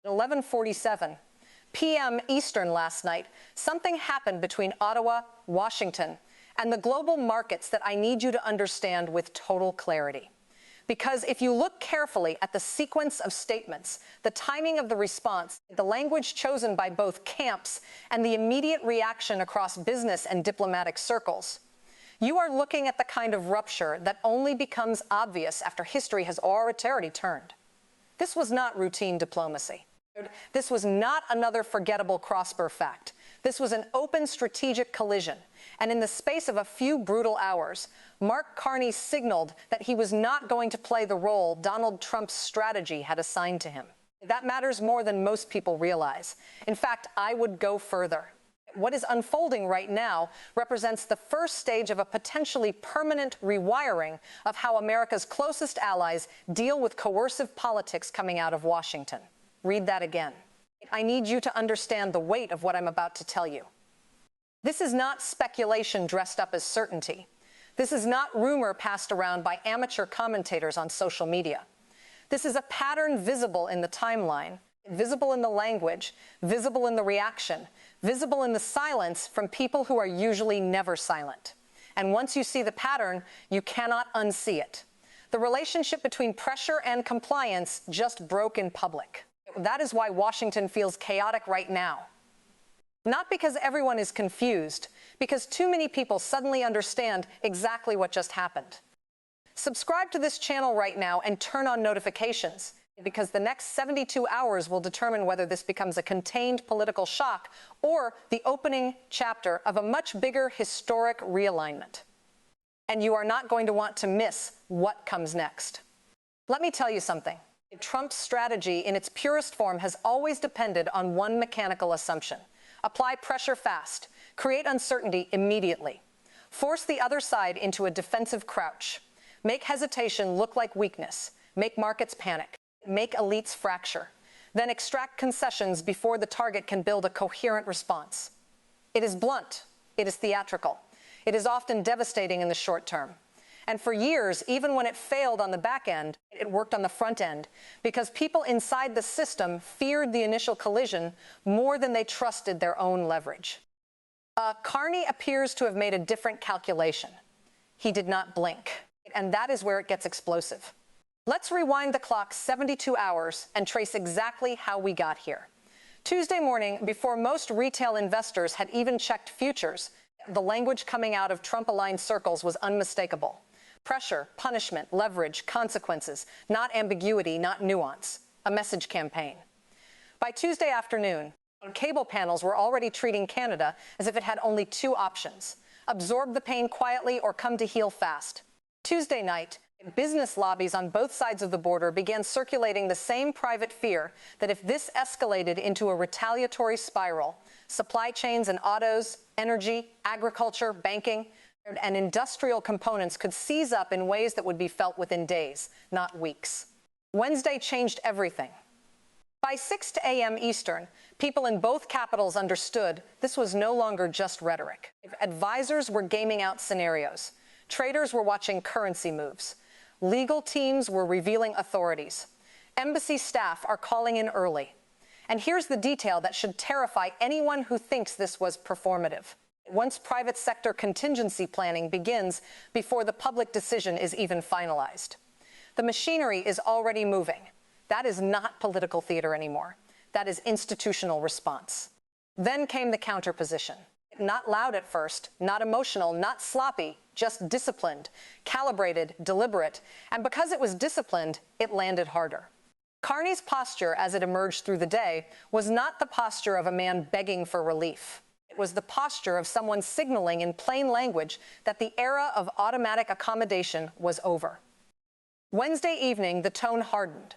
At 11:47 p.m. Eastern last night, something happened between Ottawa, Washington, and the global markets that I need you to understand with total clarity. Because if you look carefully at the sequence of statements, the timing of the response, the language chosen by both camps, and the immediate reaction across business and diplomatic circles, you are looking at the kind of rupture that only becomes obvious after history has already turned. This was not routine diplomacy. This was not another forgettable crossbar fact. This was an open strategic collision. And in the space of a few brutal hours, Mark Carney signaled that he was not going to play the role Donald Trump's strategy had assigned to him. That matters more than most people realize. In fact, I would go further. What is unfolding right now represents the first stage of a potentially permanent rewiring of how America's closest allies deal with coercive politics coming out of Washington. Read that again. I need you to understand the weight of what I'm about to tell you. This is not speculation dressed up as certainty. This is not rumor passed around by amateur commentators on social media. This is a pattern visible in the timeline, visible in the language, visible in the reaction, visible in the silence from people who are usually never silent. And once you see the pattern, you cannot unsee it. The relationship between pressure and compliance just broke in public. That is why Washington feels chaotic right now. Not because everyone is confused, because too many people suddenly understand exactly what just happened. Subscribe to this channel right now and turn on notifications, because the next 72 hours will determine whether this becomes a contained political shock or the opening chapter of a much bigger historic realignment. And you are not going to want to miss what comes next. Let me tell you something. Trump's strategy in its purest form has always depended on one mechanical assumption. Apply pressure fast, create uncertainty immediately, force the other side into a defensive crouch, make hesitation look like weakness, make markets panic, make elites fracture, then extract concessions before the target can build a coherent response. It is blunt, it is theatrical, it is often devastating in the short term. And for years, even when it failed on the back end, it worked on the front end because people inside the system feared the initial collision more than they trusted their own leverage. Carney appears to have made a different calculation. He did not blink, and that is where it gets explosive. Let's rewind the clock 72 hours and trace exactly how we got here. Tuesday morning, before most retail investors had even checked futures, the language coming out of Trump-aligned circles was unmistakable. Pressure, punishment, leverage, consequences, not ambiguity, not nuance. A message campaign. By Tuesday afternoon, cable panels were already treating Canada as if it had only two options: absorb the pain quietly or come to heel fast. Tuesday night, business lobbies on both sides of the border began circulating the same private fear that if this escalated into a retaliatory spiral, supply chains and autos, energy, agriculture, banking, and industrial components could seize up in ways that would be felt within days, not weeks. Wednesday changed everything. By 6 a.m. Eastern, people in both capitals understood this was no longer just rhetoric. Advisors were gaming out scenarios. Traders were watching currency moves. Legal teams were revealing authorities. Embassy staff are calling in early. And here's the detail that should terrify anyone who thinks this was performative. Once private sector contingency planning begins before the public decision is even finalized. The machinery is already moving. That is not political theater anymore. That is institutional response. Then came the counterposition. Not loud at first, not emotional, not sloppy, just disciplined, calibrated, deliberate. And because it was disciplined, it landed harder. Carney's posture as it emerged through the day was not the posture of a man begging for relief. It was the posture of someone signaling in plain language that the era of automatic accommodation was over. Wednesday evening, the tone hardened.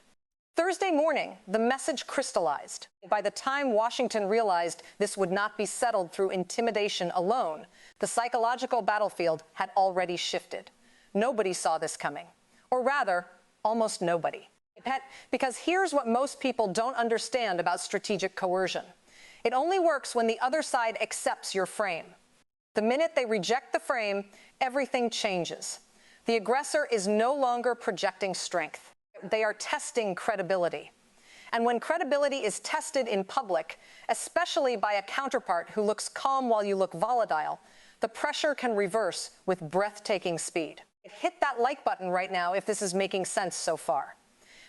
Thursday morning, the message crystallized. By the time Washington realized this would not be settled through intimidation alone, the psychological battlefield had already shifted. Nobody saw this coming. Or rather, almost nobody. Because here's what most people don't understand about strategic coercion. It only works when the other side accepts your frame. The minute they reject the frame, everything changes. The aggressor is no longer projecting strength. They are testing credibility. And when credibility is tested in public, especially by a counterpart who looks calm while you look volatile, the pressure can reverse with breathtaking speed. Hit that like button right now if this is making sense so far.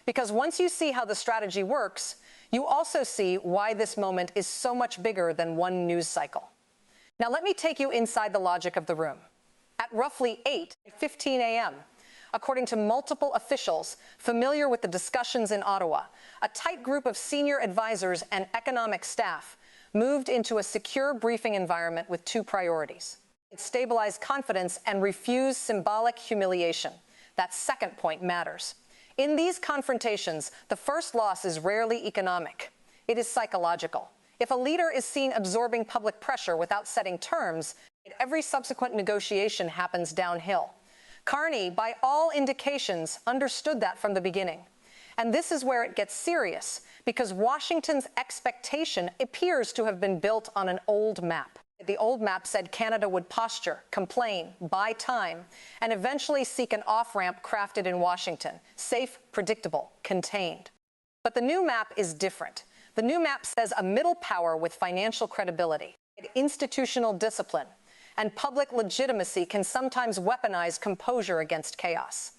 Because once you see how the strategy works, you also see why this moment is so much bigger than one news cycle. Now let me take you inside the logic of the room. At roughly 8:15 a.m., according to multiple officials familiar with the discussions in Ottawa, a tight group of senior advisors and economic staff moved into a secure briefing environment with two priorities: stabilize confidence and refuse symbolic humiliation. That second point matters. In these confrontations, the first loss is rarely economic. It is psychological. If a leader is seen absorbing public pressure without setting terms, every subsequent negotiation happens downhill. Carney, by all indications, understood that from the beginning. And this is where it gets serious, because Washington's expectation appears to have been built on an old map. The old map said Canada would posture, complain, buy time, and eventually seek an off-ramp crafted in Washington, safe, predictable, contained. But the new map is different. The new map says a middle power with financial credibility, institutional discipline, and public legitimacy can sometimes weaponize composure against chaos.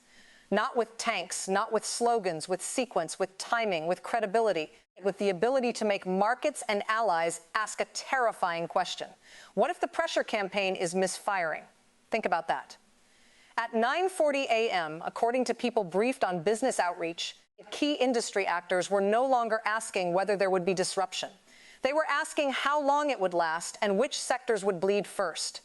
Not with tanks, not with slogans, with sequence, with timing, with credibility, with the ability to make markets and allies ask a terrifying question. What if the pressure campaign is misfiring? Think about that. At 9:40 a.m., according to people briefed on business outreach, key industry actors were no longer asking whether there would be disruption. They were asking how long it would last and which sectors would bleed first.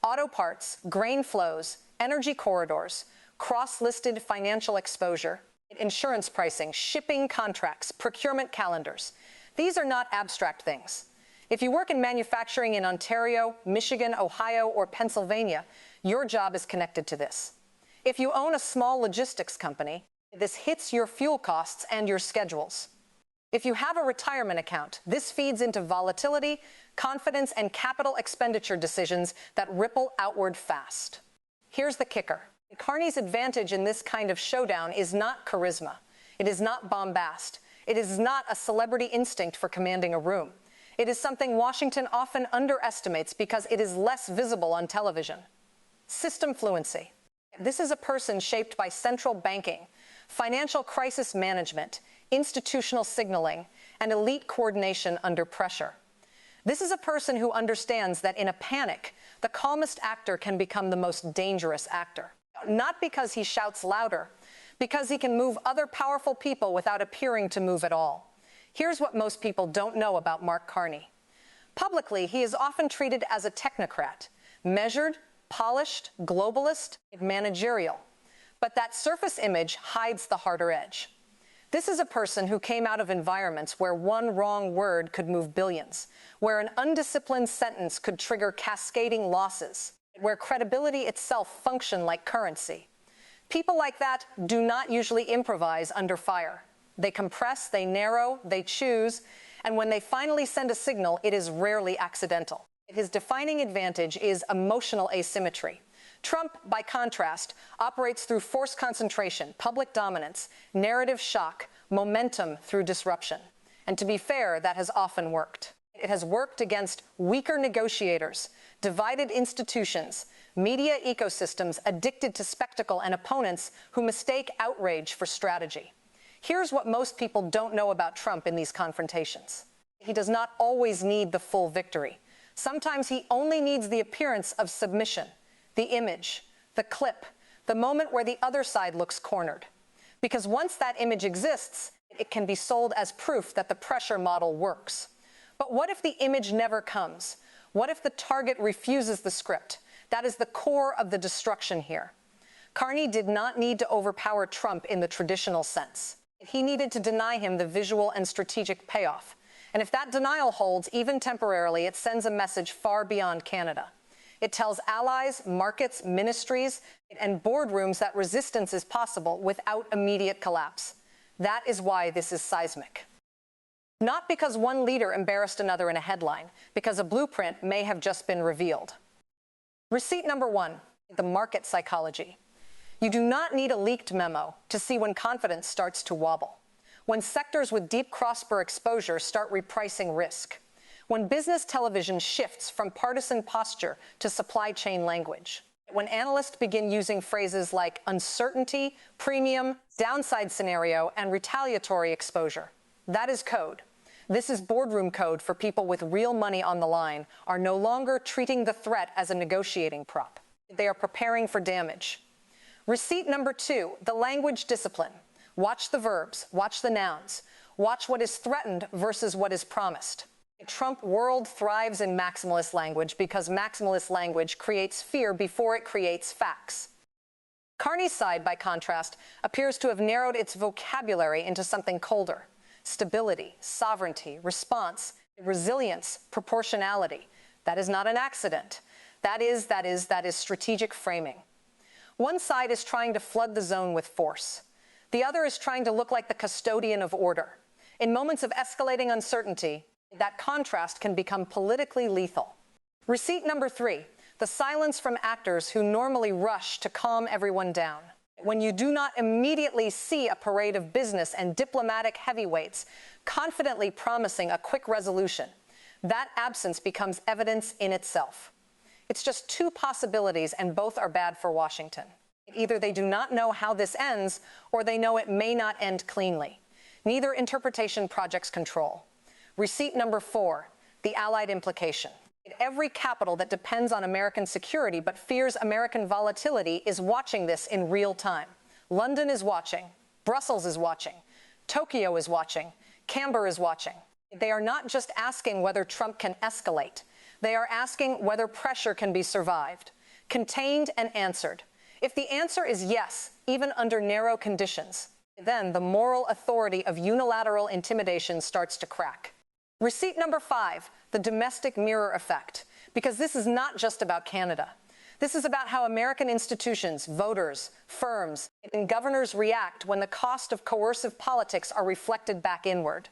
Auto parts, grain flows, energy corridors, cross-listed financial exposure, insurance pricing, shipping contracts, procurement calendars. These are not abstract things. If you work in manufacturing in Ontario, Michigan, Ohio, or Pennsylvania, your job is connected to this. If you own a small logistics company, this hits your fuel costs and your schedules. If you have a retirement account, this feeds into volatility, confidence, and capital expenditure decisions that ripple outward fast. Here's the kicker. Carney's advantage in this kind of showdown is not charisma. It is not bombast. It is not a celebrity instinct for commanding a room. It is something Washington often underestimates because it is less visible on television. System fluency. This is a person shaped by central banking, financial crisis management, institutional signaling, and elite coordination under pressure. This is a person who understands that in a panic, the calmest actor can become the most dangerous actor. Not because he shouts louder, because he can move other powerful people without appearing to move at all. Here's what most people don't know about Mark Carney. Publicly, he is often treated as a technocrat, measured, polished, globalist, managerial. But that surface image hides the harder edge. This is a person who came out of environments where one wrong word could move billions, where an undisciplined sentence could trigger cascading losses, where credibility itself functioned like currency. People like that do not usually improvise under fire. They compress, they narrow, they choose, and when they finally send a signal, it is rarely accidental. His defining advantage is emotional asymmetry. Trump, by contrast, operates through force concentration, public dominance, narrative shock, momentum through disruption. And to be fair, that has often worked. It has worked against weaker negotiators, divided institutions, media ecosystems addicted to spectacle, and opponents who mistake outrage for strategy. Here's what most people don't know about Trump in these confrontations. He does not always need the full victory. Sometimes he only needs the appearance of submission, the image, the clip, the moment where the other side looks cornered. Because once that image exists, it can be sold as proof that the pressure model works. But what if the image never comes? What if the target refuses the script? That is the core of the destruction here. Carney did not need to overpower Trump in the traditional sense. He needed to deny him the visual and strategic payoff. And if that denial holds, even temporarily, it sends a message far beyond Canada. It tells allies, markets, ministries, and boardrooms that resistance is possible without immediate collapse. That is why this is seismic. Not because one leader embarrassed another in a headline, because a blueprint may have just been revealed. Receipt number 1, the market psychology. You do not need a leaked memo to see when confidence starts to wobble. when sectors with deep cross-border exposure start repricing risk, when business television shifts from partisan posture to supply chain language, when analysts begin using phrases like uncertainty, premium, downside scenario, and retaliatory exposure. That is code. This is boardroom code for people with real money on the line are no longer treating the threat as a negotiating prop. They are preparing for damage. Receipt number 2, the language discipline. Watch the verbs, watch the nouns, watch what is threatened versus what is promised. The Trump world thrives in maximalist language because maximalist language creates fear before it creates facts. Carney's side, by contrast, appears to have narrowed its vocabulary into something colder. Stability, sovereignty, response, resilience, proportionality. That is not an accident. That is strategic framing. One side is trying to flood the zone with force. The other is trying to look like the custodian of order. In moments of escalating uncertainty, that contrast can become politically lethal. Receipt number 3, the silence from actors who normally rush to calm everyone down. When you do not immediately see a parade of business and diplomatic heavyweights confidently promising a quick resolution, that absence becomes evidence in itself. It's just 2 possibilities, and both are bad for Washington. Either they do not know how this ends, or they know it may not end cleanly. Neither interpretation projects control. Receipt number 4, the Allied implication. Every capital that depends on American security but fears American volatility is watching this in real time. London is watching. Brussels is watching. Tokyo is watching. Canberra is watching. They are not just asking whether Trump can escalate. They are asking whether pressure can be survived, contained, and answered. If the answer is yes, even under narrow conditions, then the moral authority of unilateral intimidation starts to crack. Receipt number 5, the domestic mirror effect, because this is not just about Canada. This is about how American institutions, voters, firms, and governors react when the cost of coercive politics are reflected back inward.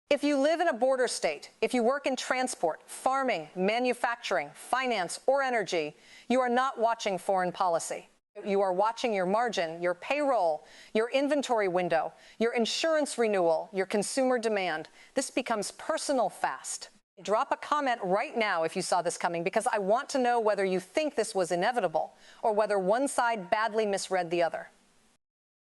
If you live in a border state, if you work in transport, farming, manufacturing, finance, or energy, you are not watching foreign policy. You are watching your margin, your payroll, your inventory window, your insurance renewal, your consumer demand. This becomes personal fast. Drop a comment right now if you saw this coming, because I want to know whether you think this was inevitable or whether one side badly misread the other.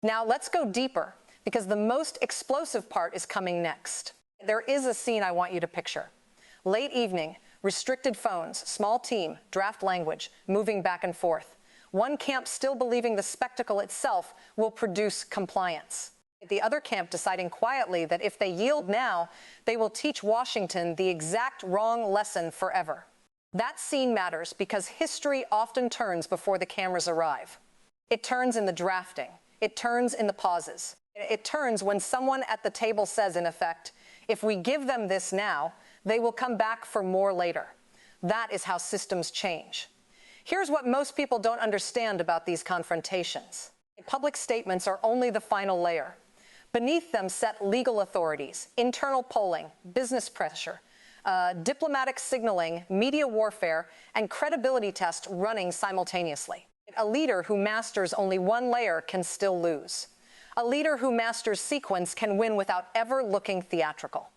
Now let's go deeper, because the most explosive part is coming next. There is a scene I want you to picture. Late evening, restricted phones, small team, draft language, moving back and forth. One camp still believing the spectacle itself will produce compliance. The other camp deciding quietly that if they yield now, they will teach Washington the exact wrong lesson forever. That scene matters because history often turns before the cameras arrive. It turns in the drafting. It turns in the pauses. It turns when someone at the table says, in effect, if we give them this now, they will come back for more later. That is how systems change. Here's what most people don't understand about these confrontations. Public statements are only the final layer. Beneath them sit legal authorities, internal polling, business pressure, diplomatic signaling, media warfare, and credibility tests running simultaneously. A leader who masters only one layer can still lose. A leader who masters sequence can win without ever looking theatrical.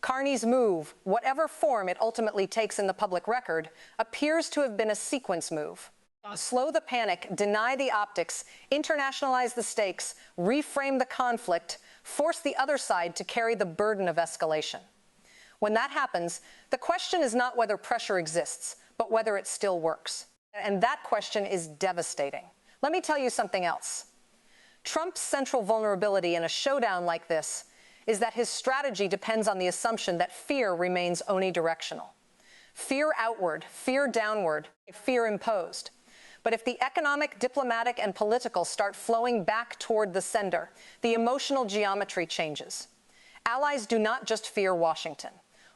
Carney's move, whatever form it ultimately takes in the public record, appears to have been a sequence move. Slow the panic, deny the optics, internationalize the stakes, reframe the conflict, force the other side to carry the burden of escalation. When that happens, the question is not whether pressure exists, but whether it still works. And that question is devastating. Let me tell you something else. Trump's central vulnerability in a showdown like this is that his strategy depends on the assumption that fear remains unidirectional. Fear outward, fear downward, fear imposed. But if the economic, diplomatic, and political start flowing back toward the sender, the emotional geometry changes. Allies do not just fear Washington.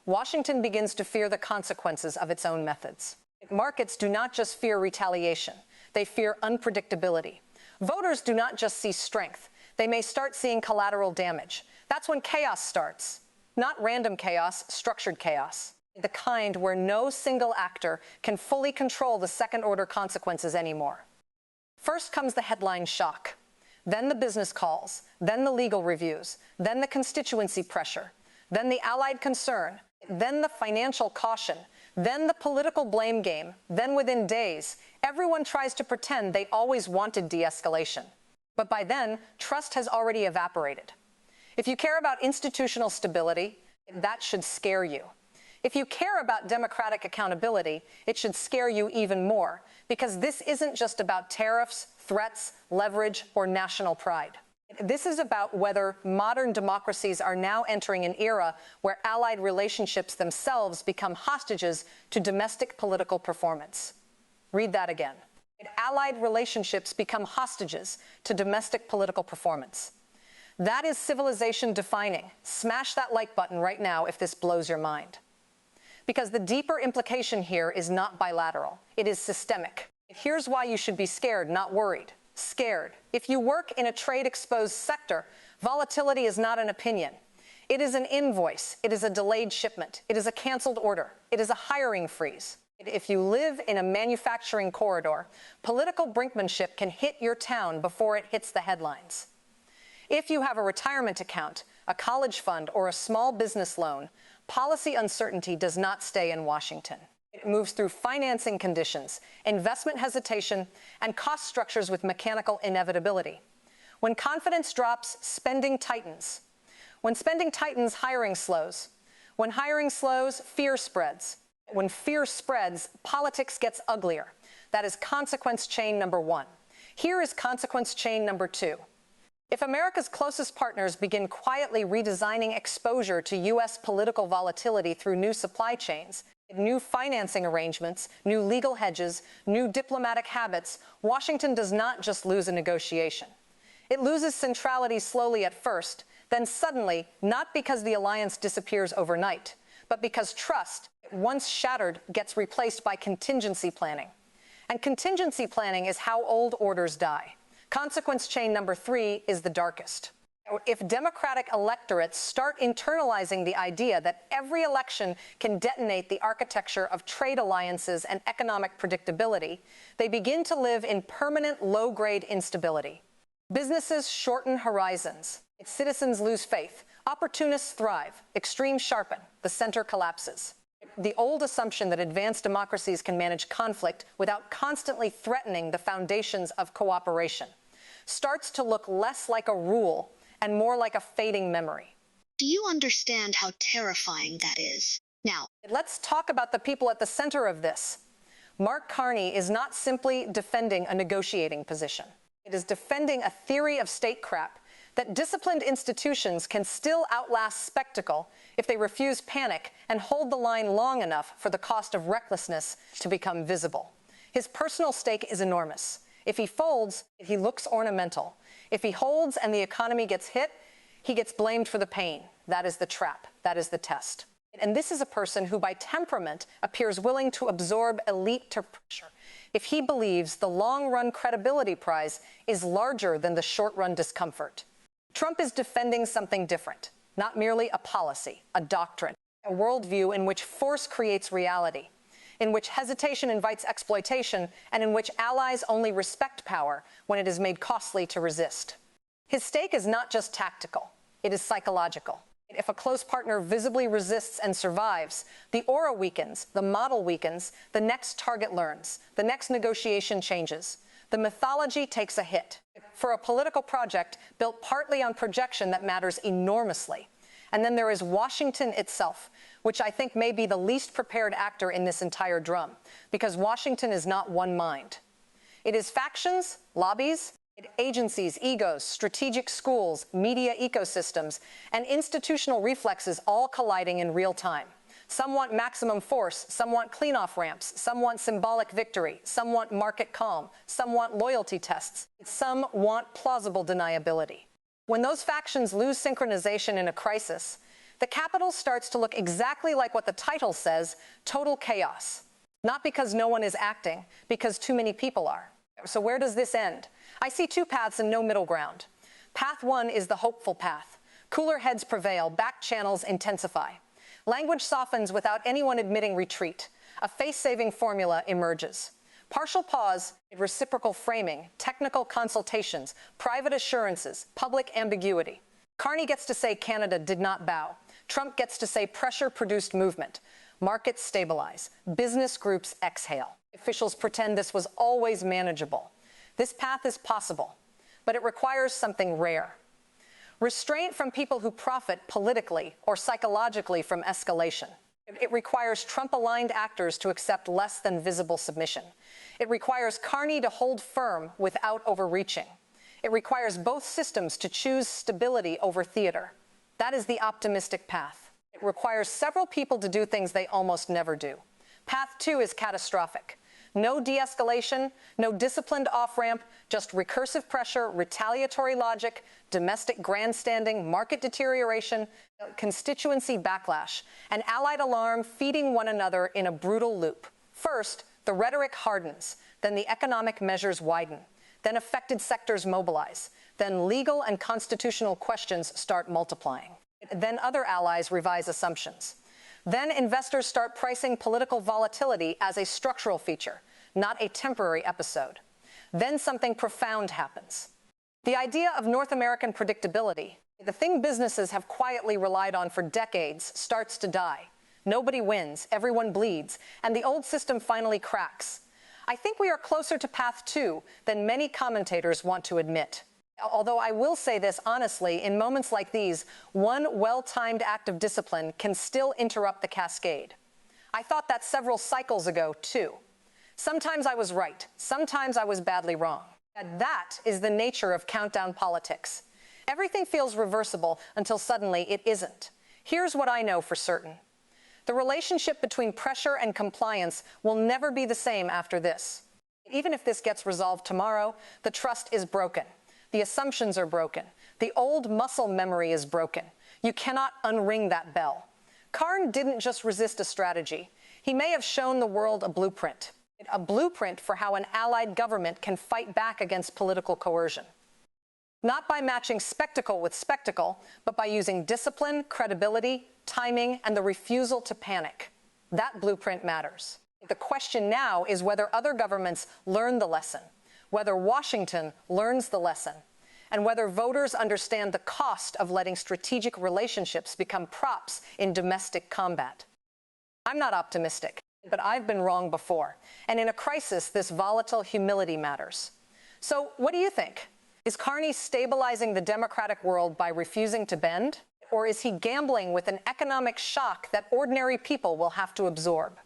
Washington begins to fear the consequences of its own methods. Markets do not just fear retaliation. They fear unpredictability. Voters do not just see strength. They may start seeing collateral damage. That's when chaos starts. Not random chaos, structured chaos. The kind where no single actor can fully control the second-order consequences anymore. First comes the headline shock. then the business calls, then the legal reviews, then the constituency pressure, then the allied concern, then the financial caution, then the political blame game, then within days, everyone tries to pretend they always wanted de-escalation. But by then, trust has already evaporated. If you care about institutional stability, that should scare you. If you care about democratic accountability, it should scare you even more, because this isn't just about tariffs, threats, leverage, or national pride. This is about whether modern democracies are now entering an era where allied relationships themselves become hostages to domestic political performance. Read that again. Allied relationships become hostages to domestic political performance. That is civilization defining. Smash that like button right now if this blows your mind. Because the deeper implication here is not bilateral. It is systemic. Here's why you should be scared, not worried. Scared. If you work in a trade-exposed sector, volatility is not an opinion. It is an invoice. It is a delayed shipment. It is a canceled order. It is a hiring freeze. If you live in a manufacturing corridor, political brinkmanship can hit your town before it hits the headlines. If you have a retirement account, a college fund, or a small business loan, policy uncertainty does not stay in Washington. It moves through financing conditions, investment hesitation, and cost structures with mechanical inevitability. When confidence drops, spending tightens. When spending tightens, hiring slows. When hiring slows, fear spreads. When fear spreads, politics gets uglier. That is consequence chain number one. Here is consequence chain number two. If America's closest partners begin quietly redesigning exposure to U.S. political volatility through new supply chains, new financing arrangements, new legal hedges, new diplomatic habits, Washington does not just lose a negotiation. It loses centrality slowly at first, then suddenly, not because the alliance disappears overnight, but because trust, once shattered, gets replaced by contingency planning. And contingency planning is how old orders die. Consequence chain number three is the darkest. If Democratic electorates start internalizing the idea that every election can detonate the architecture of trade alliances and economic predictability, they begin to live in permanent low-grade instability. Businesses shorten horizons. Citizens lose faith. Opportunists thrive. Extremes sharpen. The center collapses. The old assumption that advanced democracies can manage conflict without constantly threatening the foundations of cooperation starts to look less like a rule and more like a fading memory. Do you understand how terrifying that is? Now, let's talk about the people at the center of this. Mark Carney is not simply defending a negotiating position. It is defending a theory of statecraft that disciplined institutions can still outlast spectacle if they refuse panic and hold the line long enough for the cost of recklessness to become visible. His personal stake is enormous. If he folds, he looks ornamental. If he holds and the economy gets hit, he gets blamed for the pain. That is the trap. That is the test. And this is a person who by temperament appears willing to absorb elite pressure if he believes the long-run credibility prize is larger than the short-run discomfort. Trump is defending something different, not merely a policy, a doctrine, a worldview in which force creates reality, in which hesitation invites exploitation, and in which allies only respect power when it is made costly to resist. His stake is not just tactical, it is psychological. If a close partner visibly resists and survives, the aura weakens, the model weakens, the next target learns, the next negotiation changes. The mythology takes a hit. For a political project built partly on projection that matters enormously. And then there is Washington itself, which I think may be the least prepared actor in this entire drum, because Washington is not one mind. It is factions, lobbies, agencies, egos, strategic schools, media ecosystems, and institutional reflexes all colliding in real time. Some want maximum force, some want clean-off ramps, some want symbolic victory, some want market calm, some want loyalty tests, some want plausible deniability. When those factions lose synchronization in a crisis, the Capitol starts to look exactly like what the title says, total chaos. Not because no one is acting, because too many people are. So where does this end? I see two paths and no middle ground. Path one is the hopeful path. Cooler heads prevail, back channels intensify. Language softens without anyone admitting retreat. A face-saving formula emerges. Partial pause, reciprocal framing, technical consultations, private assurances, public ambiguity. Carney gets to say Canada did not bow. Trump gets to say pressure produced movement. Markets stabilize. Business groups exhale. Officials pretend this was always manageable. This path is possible, but it requires something rare. Restraint from people who profit politically or psychologically from escalation. It requires Trump-aligned actors to accept less than visible submission. It requires Carney to hold firm without overreaching. It requires both systems to choose stability over theater. That is the optimistic path. It requires several people to do things they almost never do. Path 2 is catastrophic. No de-escalation, no disciplined off-ramp, just recursive pressure, retaliatory logic, domestic grandstanding, market deterioration, constituency backlash, and allied alarm feeding one another in a brutal loop. First, the rhetoric hardens, then the economic measures widen, then affected sectors mobilize, then legal and constitutional questions start multiplying. Then other allies revise assumptions. Then investors start pricing political volatility as a structural feature, not a temporary episode. Then something profound happens. The idea of North American predictability, the thing businesses have quietly relied on for decades, starts to die. Nobody wins, everyone bleeds, and the old system finally cracks. I think we are closer to path 2 than many commentators want to admit. Although I will say this honestly, in moments like these, one well-timed act of discipline can still interrupt the cascade. I thought that several cycles ago, too. Sometimes I was right, sometimes I was badly wrong. And that is the nature of countdown politics. Everything feels reversible until suddenly it isn't. Here's what I know for certain. The relationship between pressure and compliance will never be the same after this. Even if this gets resolved tomorrow, the trust is broken. The assumptions are broken. The old muscle memory is broken. You cannot unring that bell. Carn didn't just resist a strategy. He may have shown the world a blueprint for how an allied government can fight back against political coercion. Not by matching spectacle with spectacle, but by using discipline, credibility, timing, and the refusal to panic. That blueprint matters. The question now is whether other governments learn the lesson, whether Washington learns the lesson, and whether voters understand the cost of letting strategic relationships become props in domestic combat. I'm not optimistic, but I've been wrong before. And in a crisis, this volatile humility matters. So what do you think? Is Carney stabilizing the democratic world by refusing to bend? Or is he gambling with an economic shock that ordinary people will have to absorb?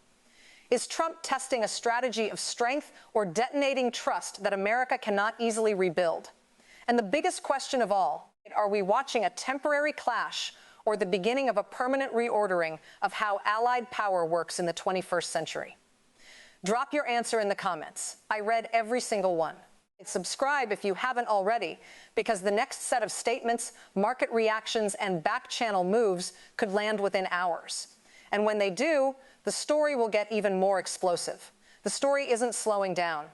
Is Trump testing a strategy of strength or detonating trust that America cannot easily rebuild? And the biggest question of all, are we watching a temporary clash or the beginning of a permanent reordering of how allied power works in the 21st century? Drop your answer in the comments. I read every single one. Subscribe if you haven't already, because the next set of statements, market reactions, and back-channel moves could land within hours. And when they do, the story will get even more explosive. The story isn't slowing down.